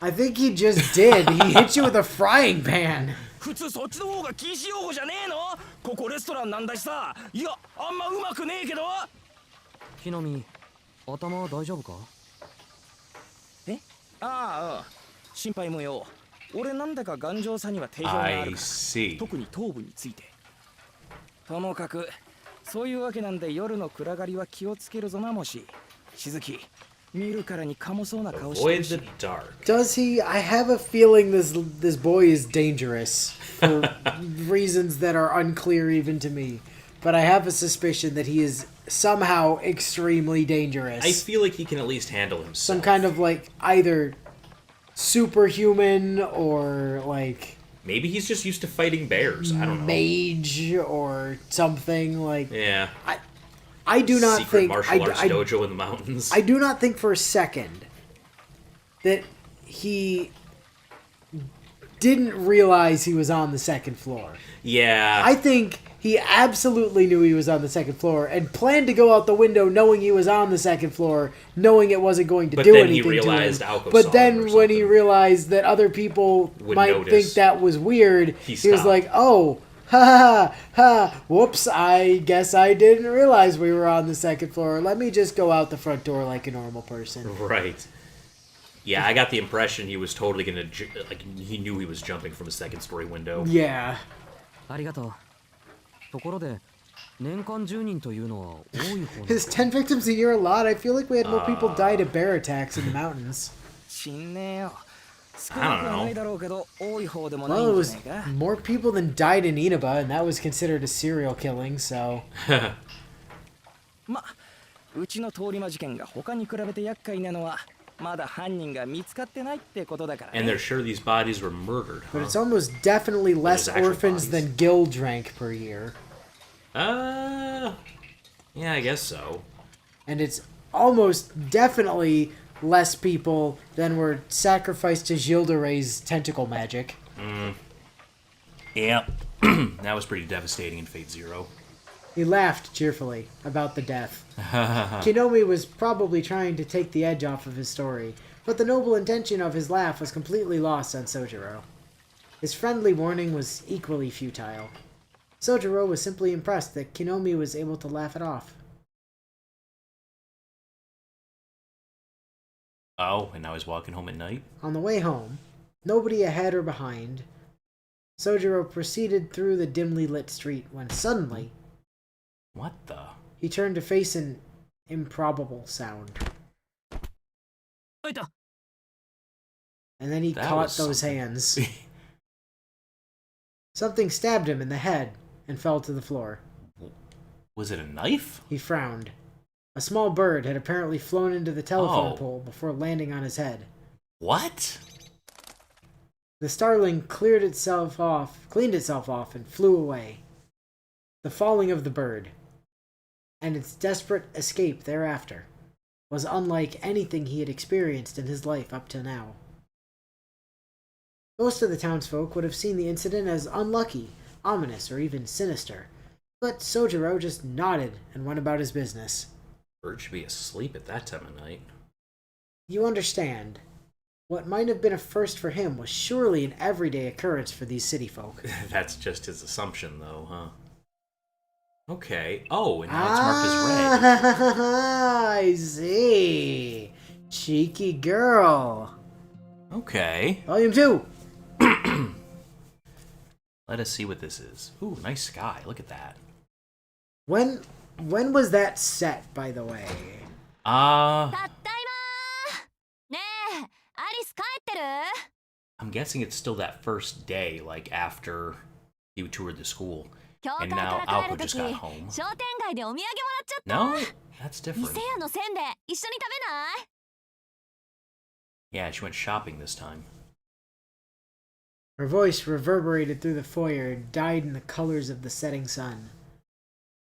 I think he just did. He hit you with a frying pan. 普通そっちの方が禁止用語じゃねえの？ここレストランなんだしさ。いや、あんまうまくねえけど。木の実、頭大丈夫か？え？ああ、心配無用。俺なんだか頑丈さには定評があるから。特に頭部について。ともかく、そういうわけなんで夜の暗がりは気をつけるぞなもし。しずき。Avoid the dark. Does he? I have a feeling this boy is dangerous for reasons that are unclear even to me. But I have a suspicion that he is somehow extremely dangerous. I feel like he can at least handle himself. Some kind of like either superhuman or like maybe he's just used to fighting bears. I don't know. Mage or something like. Yeah. I do not Secret think martial arts dojo in the mountains. I do not think for a second that he didn't realize he was on the second floor. Yeah. I think he absolutely knew he was on the second floor and planned to go out the window knowing he was on the second floor, knowing it wasn't going to do anything to him. But then when he realized that other people might think that was weird, he was like, oh, ha ha, whoops, I guess I didn't realize we were on the second floor. Let me just go out the front door like a normal person. Right. Yeah, I got the impression he was totally gonna, like, he knew he was jumping from a second story window. Yeah. ありがとう。ところで、年間10人というのは多い方。His 10 victims a year a lot. I feel like we had more people die to bear attacks in the mountains. I don't know. Well, it was more people than died in Inaba, and that was considered a serial killing, so... And they're sure these bodies were murdered, huh? But it's almost definitely less orphans than Gil drank per year. Yeah, I guess so. And it's almost definitely less people than were sacrificed to Gilderé's tentacle magic. Yeah, that was pretty devastating in Fate Zero. He laughed cheerfully about the death. Kinomi was probably trying to take the edge off of his story, but the noble intention of his laugh was completely lost on Sojiro. His friendly warning was equally futile. Sojiro was simply impressed that Kinomi was able to laugh it off. Oh, and now he's walking home at night? On the way home, nobody ahead or behind, Sojiro proceeded through the dimly lit street when suddenly... What the? He turned to face an improbable sound. And then he caught those hands. Something stabbed him in the head and fell to the floor. Was it a knife? He frowned. A small bird had apparently flown into the telephone pole before landing on his head. What? The starling cleaned itself off, and flew away. The falling of the bird, and its desperate escape thereafter, was unlike anything he had experienced in his life up to now. Most of the townsfolk would have seen the incident as unlucky, ominous, or even sinister, but Sojiro just nodded and went about his business. Bird should be asleep at that time of night. You understand. What might have been a first for him was surely an everyday occurrence for these city folk. That's just his assumption, though, huh? Okay. Oh, and now it's marked as red. I see. Cheeky girl. Okay. Volume 2. Let us see what this is. Ooh, nice sky. Look at that. When was that set, by the way? I'm guessing it's still that first day, like after you toured the school. And now Aoko just got home. No? That's different. Yeah, she went shopping this time. Her voice reverberated through the foyer and died in the colors of the setting sun.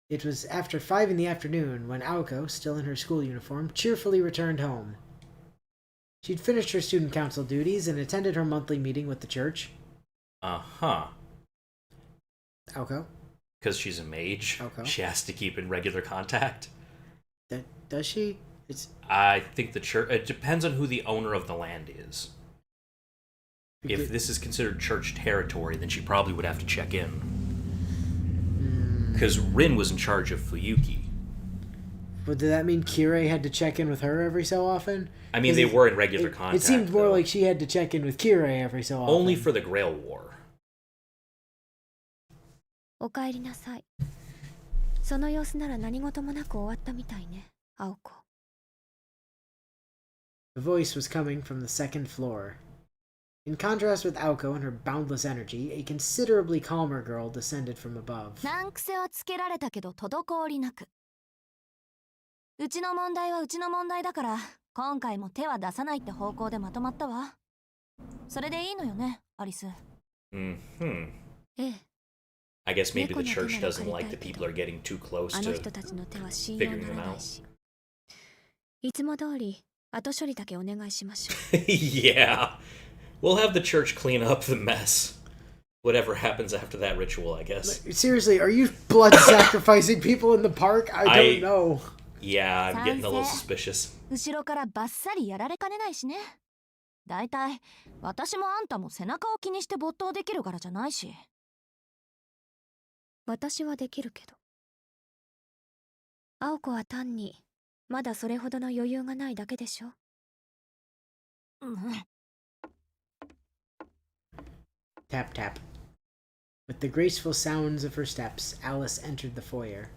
It was after 5 in the afternoon when Aoko, still in her school uniform, cheerfully returned home. She'd finished her student council duties and attended her monthly meeting with the church. Uh-huh. Aoko? Because she's a mage, Aoko? she has to keep in regular contact. Does she? I think the church... It depends on who the owner of the land is. If this is considered church territory, then she probably would have to check in. Because Rin was in charge of Fuyuki. But did that mean Kirei had to check in with her every so often? I mean, they were in regular contact. It seemed more like she had to check in with Kirei every so often. Only for the Grail War. お帰りなさい。その様子なら何事もなく終わったみたいね、青子。The voice was coming from the second floor. In contrast with Aoko and her boundless energy, a considerably calmer girl descended from above. 難癖はつけられたけど滞りなく。うちの問題はうちの問題だから、今回も手は出さないって方向でまとまったわ。それでいいのよね、アリス。Mm-hmm. ええ。I guess maybe the church doesn't like that people are getting too close to figuring them out. いつも通り後処理だけお願いしましょう。Yeah. We'll have the church clean up the mess. Whatever happens after that ritual, I guess. Seriously, are you blood sacrificing people in the park? I don't know. Yeah, I'm getting a little suspicious. 後ろからバッサリやられかねないしね。だいたい私もあんたも背中を気にして没頭できるからじゃないし。私はできるけど。青子は単にまだそれほどの余裕がないだけでしょ。Tap tap. With the graceful sounds of her steps, Alice entered the foyer.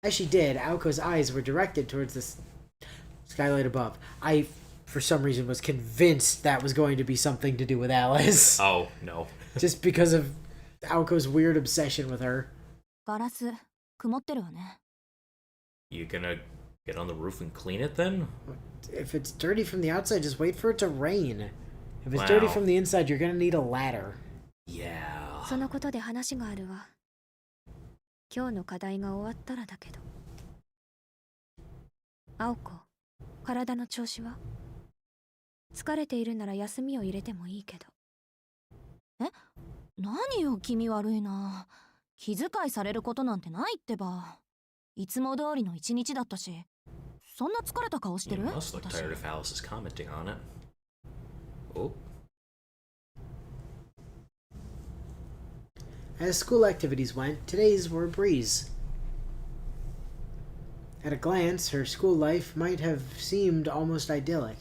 As she did, Aoko's eyes were directed towards the skylight above. I, for some reason, was convinced that was going to be something to do with Alice. Oh, no. Just because of Aoko's weird obsession with her. ガラス、曇ってるわね。You gonna get on the roof and clean it then? If it's dirty from the outside, just wait for it to rain. If it's dirty from the inside, you're gonna need a ladder. Yeah. そのことで話があるわ。今日の課題が終わったらだけど。青子、体の調子は？疲れているなら休みを入れてもいいけど。え？何よ気味悪いな。気遣いされることなんてないってば。いつも通りの一日だったし。そんな疲れた顔してる？ You must look tired if Alice is commenting on it. Oh. As school activities went, today's were a breeze. At a glance, her school life might have seemed almost idyllic.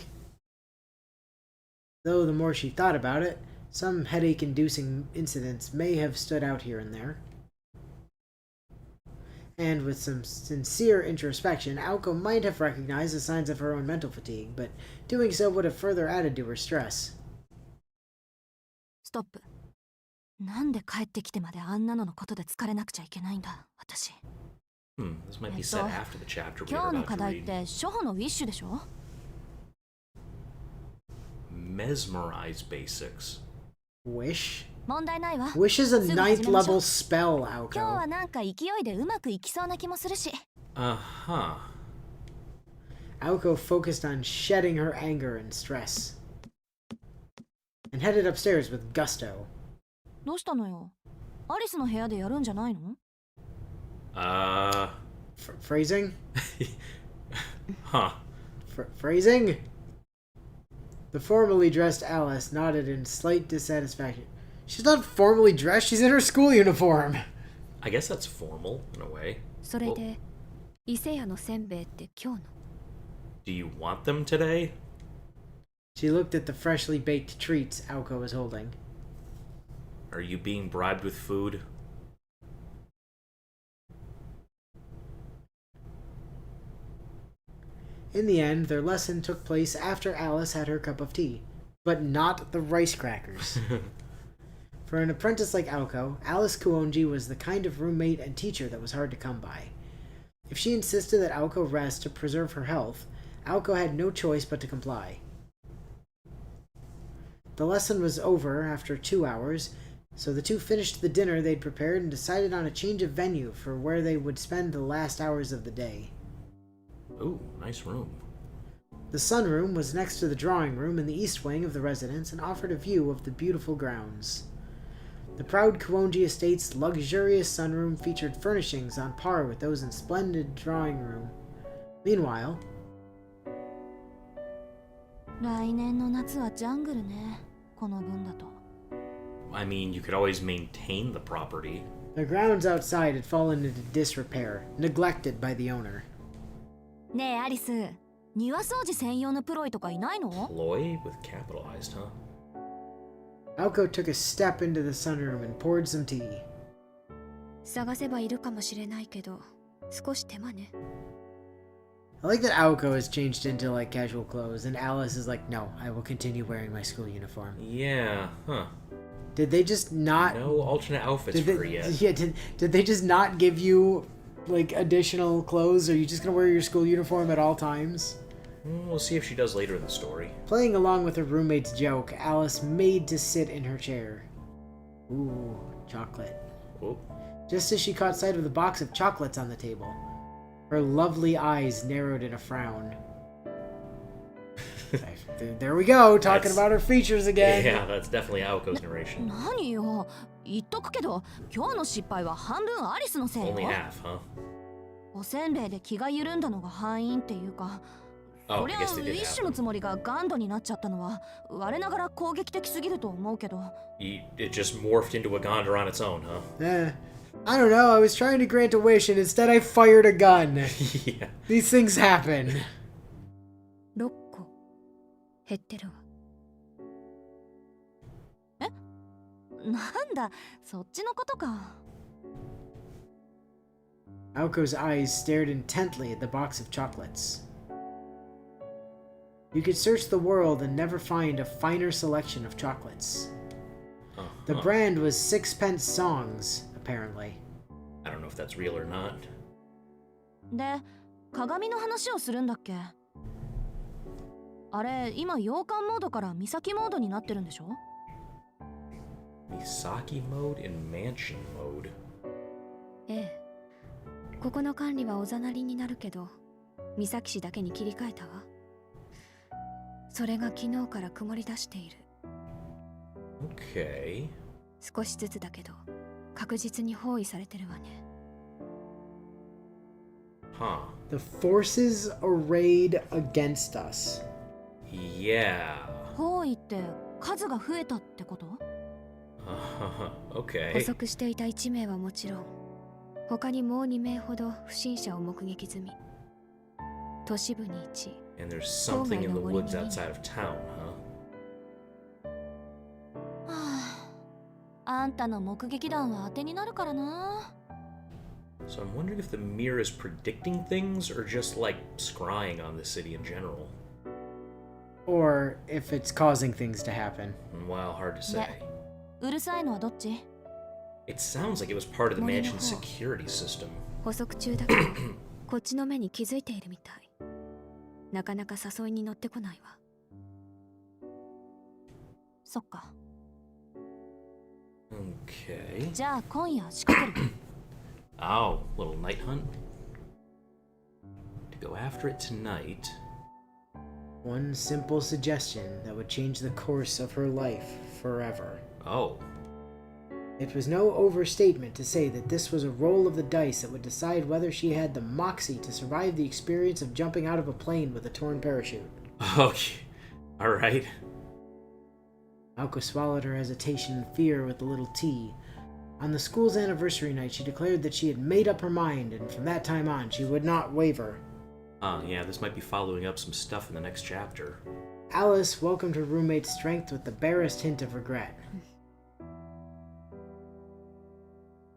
Though the more she thought about it, some headache-inducing incidents may have stood out here and there. And with some sincere introspection, Aoko might have recognized the signs of her own mental fatigue, but doing so would have further added to her stress. Stop. なんで帰ってきてまであんなののことで疲れなくちゃいけないんだ、私。This might be said after the chapter we're 今日の about 課 to 題っ read. て初歩のウィッシュでしょ？ Mesmerize basics. Wish? 問題ないわ。 Wish is a すぐ始めましょう。 9th level spell, 今日は Aoko. なんか勢いでうまくいきそうな気もするし。Uh-huh. Aoko focused on shedding her anger and stress, and headed upstairs with gusto. どうしたのよ？アリスの部屋でやるんじゃないの？ Phrasing? Huh. Phrasing? The formally dressed Alice nodded in slight dissatisfaction. She's not formally dressed, she's in her school uniform. I guess that's formal, in a way. それで、伊勢屋のせんべいって今日の？ Do you want them today? She looked at the freshly baked treats Aoko was holding. Are you being bribed with food? In the end, their lesson took place after Alice had her cup of tea, but not the rice crackers. For an apprentice like Aoko, Alice Kuonji was the kind of roommate and teacher that was hard to come by. If she insisted that Aoko rest to preserve her health, Aoko had no choice but to comply. The lesson was over after 2 hours, so the two finished the dinner they'd prepared and decided on a change of venue for where they would spend the last hours of the day. Ooh, nice room. The sunroom was next to the drawing room in the east wing of the residence and offered a view of the beautiful grounds. The proud Kuonji estate's luxurious sunroom featured furnishings on par with those in splendid drawing room. Meanwhile, 来年の夏はジャングルね。この分だと。I mean, you could always maintain the property. The grounds outside had fallen into disrepair, neglected by the owner. ねえアリス、庭掃除専用のプロイとかいないの？ Ploy with capitalized, huh? Aoko took a step into the sunroom and poured some tea. 探せばいるかもしれないけど、少し手間ね。I like that Aoko has changed into like casual clothes, and Alice is like, no, I will continue wearing my school uniform. Yeah, huh. Did they just not... No alternate outfits for her yet. Yeah, did they just not give you like additional clothes? Are you just gonna wear your school uniform at all times? We'll see if she does later in the story. Playing along with her roommate's joke, Alice made to sit in her chair. Ooh, chocolate. Oh. Just as she caught sight of the box of chocolates on the table, her lovely eyes narrowed in a frown. There we go, talking about her features again. Yeah, that's definitely Aoko's narration. 何よ、言っとくけど、今日の失敗は半分アリスのせいよ。 Only half, huh? おせんべいで気が緩んだのが敗因っていうか、Oh, こ I りゃ guess they did 一種のつもりがガンドになっちゃったのは我ながら攻撃的すぎると思うけど。It just morphed into a Gondor on its own, huh? I don't know, I was trying to grant a wish and instead I fired a gun. Yeah. These things happen. 6個減ってるわ。え？なんだ、そっちのことか。Aoko's eyes stared intently at the box of chocolates. You could search the world and never find a finer selection of chocolates. The brand was Sixpence Songs, apparently. I don't know if that's real or not. で、鏡の話をするんだっけ？あれ、今洋館モードから岬モードになってるんでしょ？ Misaki mode and mansion mode. ええ。ここの管理はおざなりになるけど、岬市だけに切り替えたわ。それが昨日から曇り出している。Okay. 少しずつだけど、確実に包囲されてるわね。Huh. The forces arrayed against us. Yeah. 包囲って数が増えたってこと？ Okay. 捕捉していた1名はもちろん、他にもう2名ほど不審者を目撃済み。都市部に1。And there's something in the woods outside of town, huh? はあ、あんたの目撃談は当てになるからな。So I'm wondering if the mirror is predicting things or just like scrying on the city in general. Or if it's causing things to happen. Well, hard to say. うるさいのはどっち？ It sounds like it was part of the mansion's security system. 捕捉中だけど、こっちの目に気づいているみたい。なかなか誘いに乗ってこないわ。そっか。Okay. じゃあ今夜仕掛ける。Oh, little night hunt. To go after it tonight. One simple suggestion that would change the course of her life forever. Oh. It was no overstatement to say that this was a roll of the dice that would decide whether she had the moxie to survive the experience of jumping out of a plane with a torn parachute. Okay. Alright. Aoko swallowed her hesitation and fear with a little tea. On the school's anniversary night, she declared that she had made up her mind, and from that time on, she would not waver. Yeah, this might be following up some stuff in the next chapter. Alice welcomed her roommate's strength with the barest hint of regret.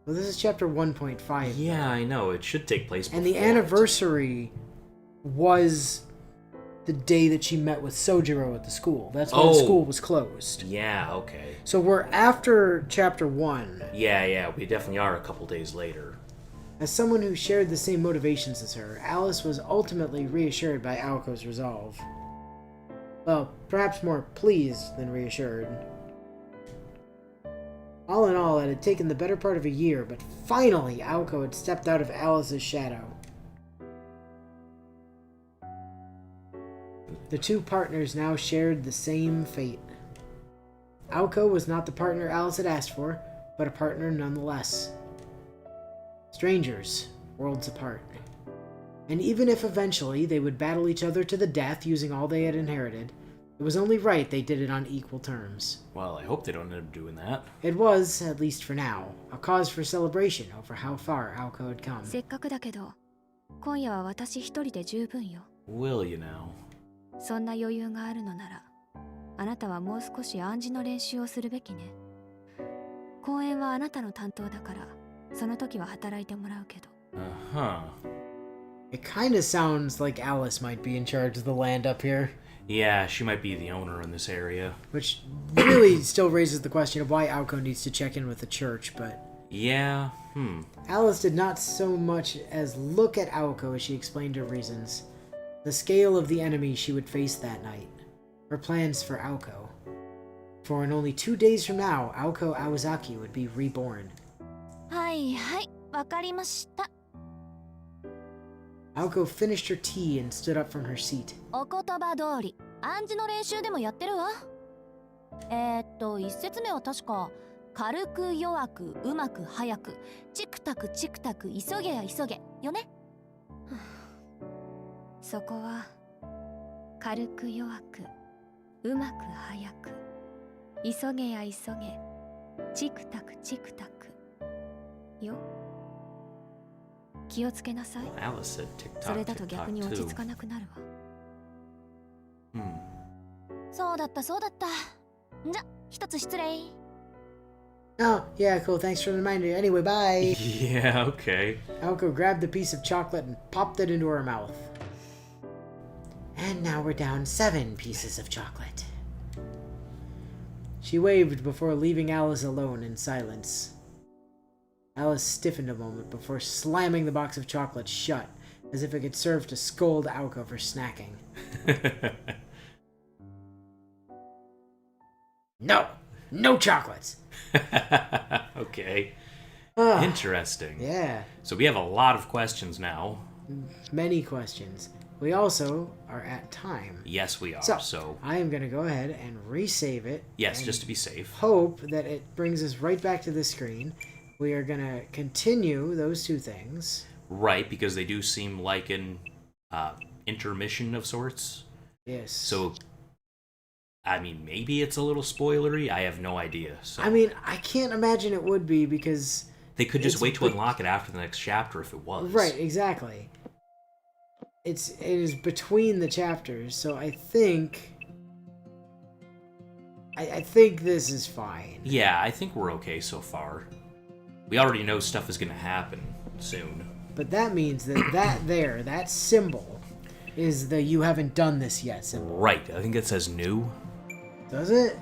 Well, this is chapter 1.5. Yeah, I know. It should take place before And the anniversary was the day that she met with Sojiro at the school. That's when the school was closed. Yeah, okay. So we're after chapter 1. Yeah, we definitely are a couple days later. As someone who shared the same motivations as her, Alice was ultimately reassured by Aoko's resolve. Well, perhaps more pleased than reassured. All in all, it had taken the better part of a year, but finally Aoko had stepped out of Alice's shadow. The two partners now shared the same fate. Aoko was not the partner Alice had asked for, but a partner nonetheless. Strangers, worlds apart. And even if eventually they would battle each other to the death using all they had inherited, It was only right they did it on equal terms. Well, I hope they don't end up doing that. It was, at least for now, a cause for celebration over how far Aoko had come. せっかくだけど、今夜は私一人で十分よ。Will you now? そんな余裕があるのなら、あなたはもう少し暗示の練習をするべきね。公演はあなたの担当だから、その時は働いてもらうけど。Uh-huh. It kinda sounds like Alice might be in charge of the land up here. Yeah, she might be the owner in this area. Which really still raises the question of why Aoko needs to check in with the church, but... Yeah, Alice did not so much as look at Aoko as she explained her reasons. The scale of the enemy she would face that night. Her plans for Aoko. For in only 2 days from now, Aoko Awazaki would be reborn. はいはい、わかりました。Aoko finished her tea and stood up from her seat. お言葉通り、暗示の練習でもやってるわ。一節目は確か、軽く弱く、うまく早く、チクタクチクタク、急げや急げ、よね。そこは、軽く弱く、うまく早く、急げや急げ、チクタクチクタク、よ。気をつけなさい。Alice said tick-tock, それだと逆に落ち着かなくなるわ。そうだったそうだった。じゃ、一つ失礼。Oh, yeah, cool. Thanks for the reminder. Anyway, bye. Yeah, okay. Aoko grabbed the piece of chocolate and popped it into her mouth. And now we're down 7 pieces of chocolate. She waved before leaving Alice alone in silence. Alice stiffened a moment before slamming the box of chocolate shut, as if it could serve to scold Aoko for snacking. No chocolates! Okay. Interesting. Yeah. So we have a lot of questions now. Many questions. We also are at time. Yes, we are. So I am going to go ahead and resave it. Yes, just to be safe. Hope that it brings us right back to the screen. We are going to continue those 2 things. Right, because they do seem like an intermission of sorts. Yes. So, I mean, maybe it's a little spoilery. I have no idea. So. I mean, I can't imagine it would be because... They could just wait to unlock it after the next chapter if it was. Right, exactly. It is between the chapters, so I think... I think this is fine. Yeah, I think we're okay so far. We already know stuff is going to happen soon. But that means that symbol is the you haven't done this yet symbol. Right, I think it says new. Does it?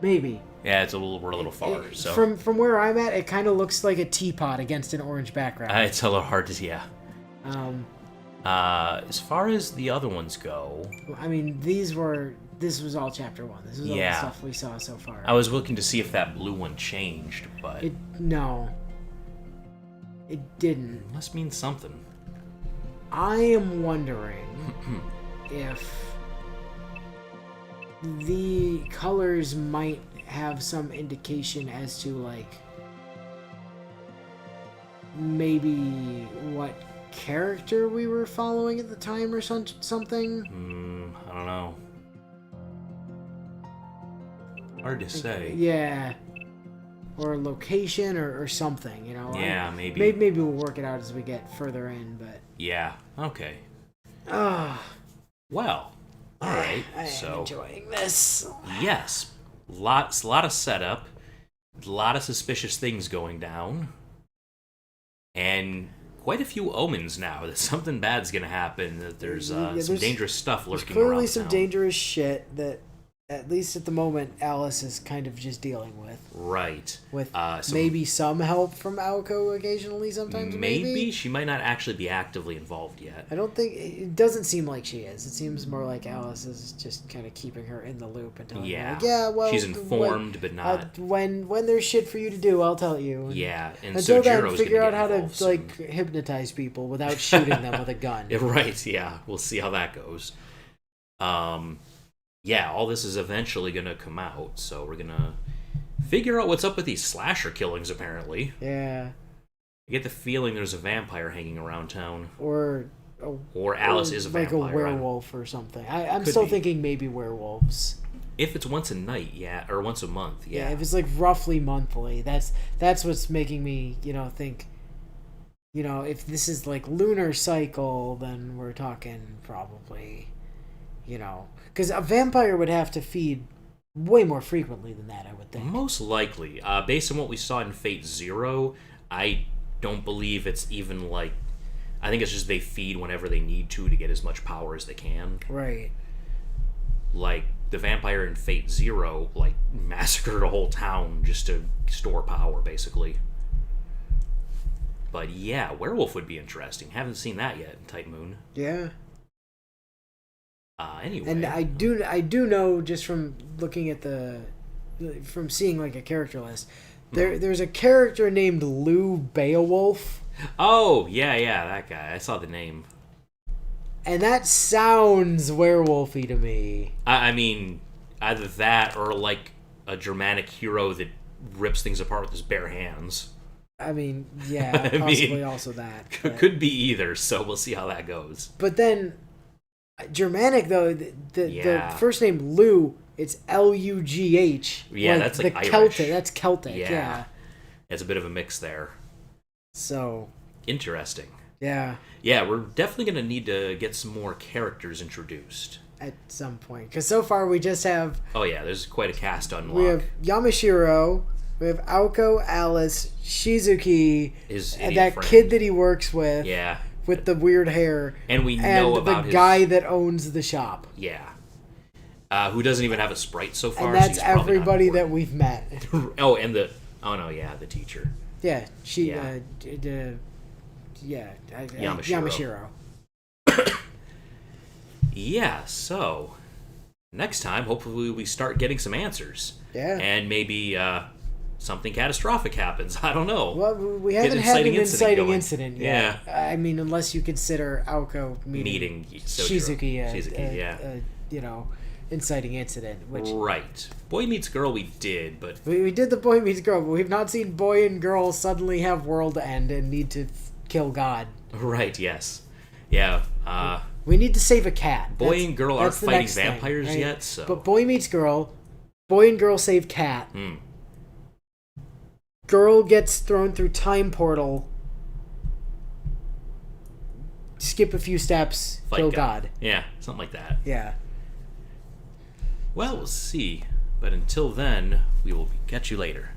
Maybe. Yeah, we're a little far. So from where I'm at, it kind of looks like a teapot against an orange background. It's a little hard to, yeah. As far as the other ones go... I mean, this was all chapter 1. This is all the stuff we saw so far. I was looking to see if that blue one changed, but... No. It didn't. It must mean something. I am wondering if the colors might have some indication as to, like, maybe what character we were following at the time or something. I don't know. Hard to say. Yeah. Or location or something, you know? Yeah, maybe. Maybe we'll work it out as we get further in, but... Yeah, okay. Oh. Well, alright, so... I'm enjoying this. Yes. A lot of setup. A lot of suspicious things going down. And quite a few omens now that something bad's gonna happen, that there's some dangerous stuff lurking around. There's clearly some dangerous shit that, at least at the moment, Alice is kind of just dealing with. Right. With maybe some help from Aoko occasionally sometimes, maybe? She might not actually be actively involved yet. I don't think... It doesn't seem like she is. It seems more like Alice is just kind of keeping her in the loop and telling her, like, yeah, well... She's informed, but not... when there's shit for you to do, I'll tell you. And yeah, and until so then, figure out how to, like, hypnotize people without shooting them with a gun. Right, yeah. We'll see how that goes. Yeah, all this is eventually going to come out, so we're going to figure out what's up with these slasher killings, apparently. Yeah. I get the feeling there's a vampire hanging around town. Or or Alice is a vampire. Like a werewolf or something. I'm still thinking maybe werewolves. If it's once a night, yeah, or once a month, yeah. Yeah, if it's like roughly monthly, that's what's making me, think, if this is like lunar cycle, then we're talking probably, because a vampire would have to feed way more frequently than that, I would think. Most likely. Based on what we saw in Fate Zero, I don't believe it's even like... I think it's just they feed whenever they need to get as much power as they can. Right. Like, the vampire in Fate Zero, like, massacred a whole town just to store power, basically. But yeah, werewolf would be interesting. Haven't seen that yet in Type Moon. Yeah. Anyway. And I do know, just from looking at from seeing like a character list, there's a character named Lou Beowulf. Oh, yeah, that guy. I saw the name. And that sounds werewolfy to me. I mean, either that or like a Germanic hero that rips things apart with his bare hands. I mean, yeah, possibly also that. Could be either, so we'll see how that goes. But then, Germanic, though, the first name Lugh, it's Lugh. Yeah, that's like Irish. Celtic. That's Celtic, yeah. It's a bit of a mix there. So... Interesting. Yeah. Yeah, we're definitely going to need to get some more characters introduced. At some point. Because so far we just have... Oh yeah, there's quite a cast unlock. We have Yamashiro, we have Aoko, Alice, Shizuki, and that friend. Kid that he works with. Yeah. With the weird hair. And we know about the guy that owns the shop. Yeah. Who doesn't even have a sprite so far. And that's everybody that we've met. Oh, and the teacher. Yeah, Yamashiro. Yeah, so next time, hopefully we start getting some answers. Yeah. And maybe something catastrophic happens. I don't know. Well, we haven't had an inciting incident yet. Yeah. I mean, unless you consider Aoko meeting Shizuki, inciting incident. Which right. Boy Meets Girl we did, but... We did the Boy Meets Girl, but we've not seen boy and girl suddenly have world end and need to kill God. Right, yes. Yeah, we need to save a cat. Boy and girl aren't fighting vampires thing, right? yet, so... But Boy Meets Girl, boy and girl save cat. Girl gets thrown through time portal. Skip a few steps, fight kill God. Yeah, something like that. Yeah. Well, we'll see. But until then, we will catch you later.